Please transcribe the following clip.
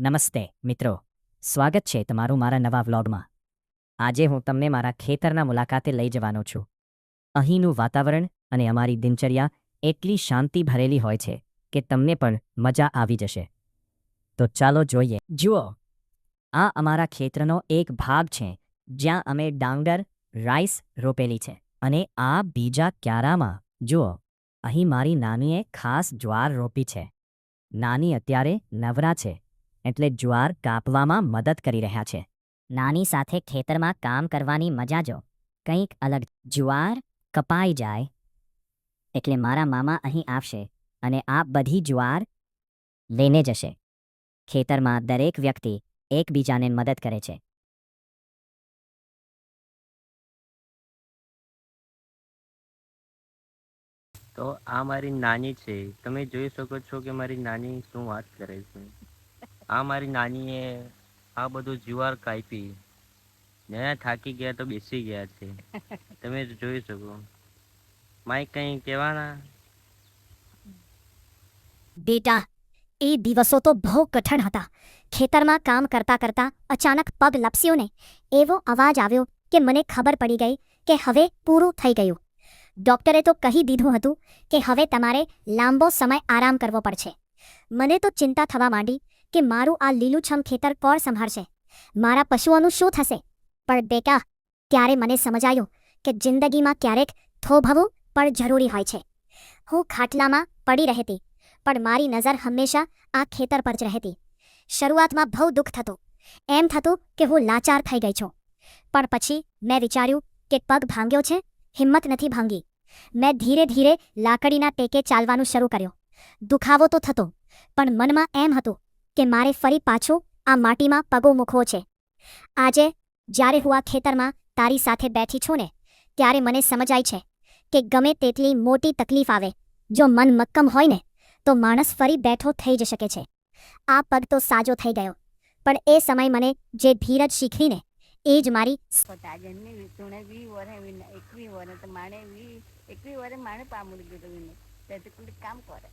નમસ્તે મિત્રો, સ્વાગત છે તમારું મારા નવા વ્લોગમાં. આજે હું તમને મારા ખેતરના મુલાકાતે લઈ જવાનો છું. અહીંનું વાતાવરણ અને અમારી દિનચર્યા એટલી શાંતિ ભરેલી હોય છે કે તમને પણ મજા આવી જશે. તો ચાલો જોઈએ. જુઓ, આ અમારા ખેતરનો એક ભાગ છે જ્યાં અમે ડાંગર રાઈસ રોપેલી છે. અને આ બીજા ક્યારામાં જુઓ, અહીં મારી નાનીએ ખાસ જ્વાર રોપી છે. નાની અત્યારે નવરા છે એટલે જ્વાર કાપવામાં મદદ કરી રહ્યા છે. નાની સાથે ખેતરમાં કામ કરવાની મજા જો કંઈક અલગ. જ્વાર કપાઈ જાય એટલે મારા મામા અહીં આવશે અને આ બધી જ્વાર લઈને જશે. ખેતરમાં દરેક વ્યક્તિ એકબીજાને મદદ કરે છે. તો આ મારી નાની છે. તમે જોઈ શકો છો કે મારી નાની શું વાત કરે છે. આ મારી નાનીએ આ બધું જુવાર કાપી ને થાકી ગયા તો બેસી ગયા છે. તમે જોઈ શકો. માઇક કઈ કહેવાના? બેટા, એ દિવસો તો બહુ કઠણ હતા. ખેતરમાં કામ કરતા કરતા અચાનક પગ લપસ્યો ને એવો અવાજ આવ્યો કે મને ખબર પડી ગઈ કે હવે પૂરું થઈ ગયું. ડોક્ટરે તો કહી દીધું હતું કે હવે તમારે લાંબો સમય આરામ કરવો પડશે. મને તો ચિંતા થવા માંડી કે મારું આ લીલુંછમ ખેતર કોણ સંભાળશે, મારા પશુઓનું શું થશે. પણ બેટા, ત્યારે મને સમજાયું કે જિંદગીમાં ક્યારેક થોભવું પણ જરૂરી હોય છે. હું ખાટલામાં પડી રહેતી પણ મારી નજર હંમેશા આ ખેતર પર જ રહેતી. શરૂઆતમાં બહુ દુઃખ થતું, એમ થતું કે હું લાચાર થઈ ગઈ છું. પણ પછી મેં વિચાર્યું કે પગ ભાંગ્યો છે, હિંમત નથી ભાંગી. મેં ધીરે ધીરે લાકડીના ટેકે ચાલવાનું શરૂ કર્યું. દુખાવો તો થતો, પણ મનમાં એમ હતું કે મારે ફરી પાછું આ માટીમાં પગો મૂકવો છે. આજે જ્યારે હું આ ખેતરમાં તારી સાથે બેઠી છું ને, ત્યારે મને સમજાય છે કે ગમે તેટલી મોટી તકલીફ આવે, જો મન મક્કમ હોય ને તો માણસ ફરી બેઠો થઈ જ શકે છે. આ પગ તો સાજો થઈ ગયો, પણ એ સમય મને જે ધીરજ શીખવીને એ જ મારી તાજનની વિતુણે 20 વર્ષ 21 વર્ષ તો માણે 21 વર્ષ માણે પામુડી દીધું તે કામ કરે.